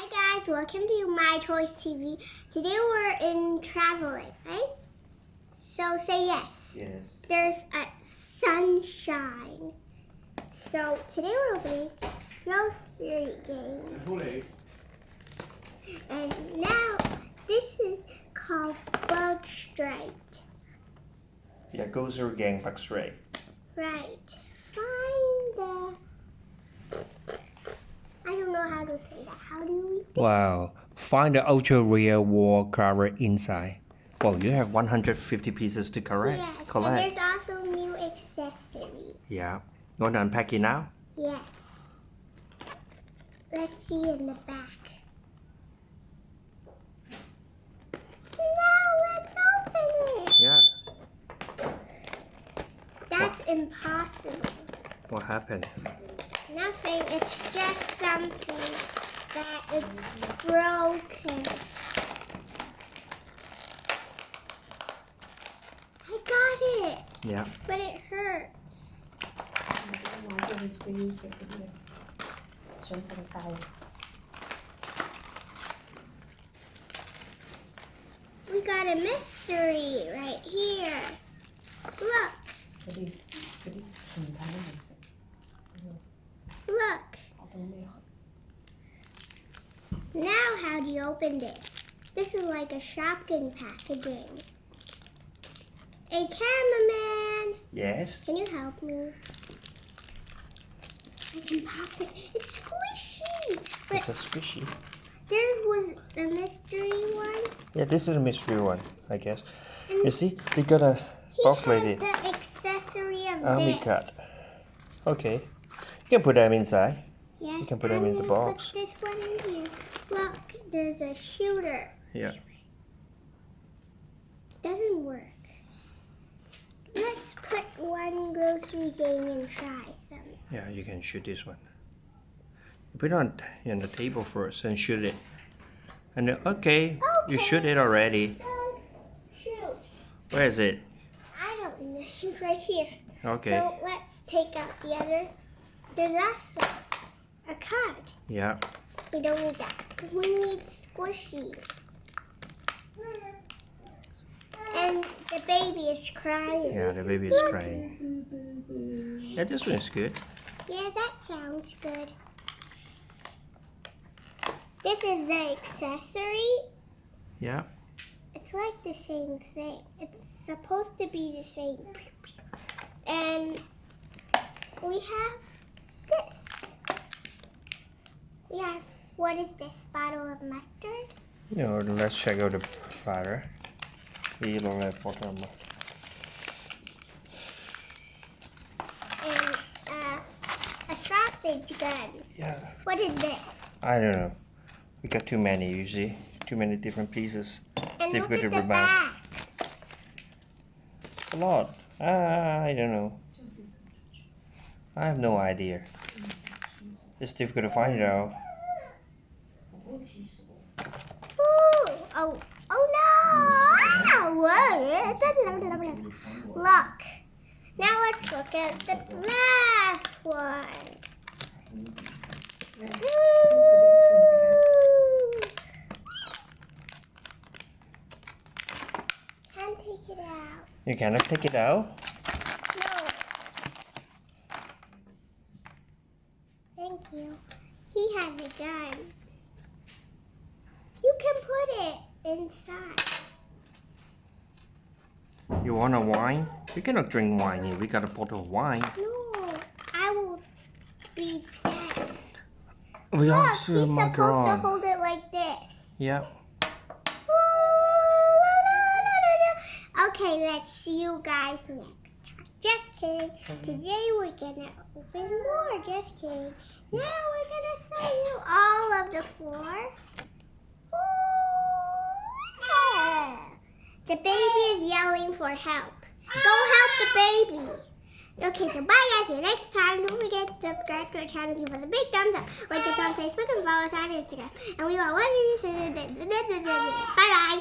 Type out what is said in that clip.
Hi guys, welcome to myToyS TV. Today we're in traveling, right? So say yes. Yes. There's a sunshine. So today we're opening grocery games. And now this is called Bug Striped. Yeah, grocery gang bug straight. Right. Find the... I don't know how to say that. How do you read this? Wow. Find the ultra rare war Grosseries Inside. Well, you have 150 pieces to collect. Yes, and there's also new accessories. Yeah. You want to unpack it now? Yes. Let's see in the back. Now let's open it. Yeah. That's impossible. What happened? Nothing. It's just something that it's broken. I got it. Yeah. But it hurts. We got a mystery right here. Look. Look. Now how do you open this? This is like a shopping packaging. A cameraman. Yes. Can you help me? I can pop it. It's squishy. But It's a squishy. there was a mystery one. Yeah, this is a mystery one, I guess. And You see, they got a box like he this. has the accessory of Army this. cut. Okay. You can put them inside. Yes, You can put them I'm in the gonna box. Put this one in here. Look, there's a shooter. Yeah. Doesn't work. Let's put one grocery game and try some. Yeah, you can shoot this one. Put it on the table first and shoot it. And then, okay, you shoot it already. Shoot. Where is it? I don't know. It's right here. Okay. So let's take out the other. There's also a card. Yeah. We don't need that. We need squishies. And the baby is crying. Yeah, the baby is crying. Yeah, this one is good. Yeah, that sounds good. This is the accessory. Yeah. It's like the same thing. It's supposed to be the same. And we have this. We have, what is this? Bottle of mustard? No, let's check out the fire. The left bottom. And a sausage gun. Yeah. What is this? I don't know. We got too many, you see. Too many different pieces. It's And look difficult to at the remember. back. A lot. I don't know. I have no idea. It's difficult to find it out. Ooh, oh no! Look. Now let's look at the last one. Can't take it out. You cannot take it out? No. Thank you. He has it done. You can put it inside. You want a wine? You cannot drink wine here. We got a bottle of wine. No, I will be dead. We Look, also he's supposed to macaron. hold it like this. Yeah. Okay, let's see you guys next time. Just kidding. Today we're gonna open more. Just kidding. Now we're gonna show you all of the floor. Ooh, the baby is yelling for help. Go help the baby. Okay, so bye guys. See you next time. Don't forget to subscribe to our channel. Give us a big thumbs up. Like us on Facebook and follow us on Instagram. And we want one video. Bye bye.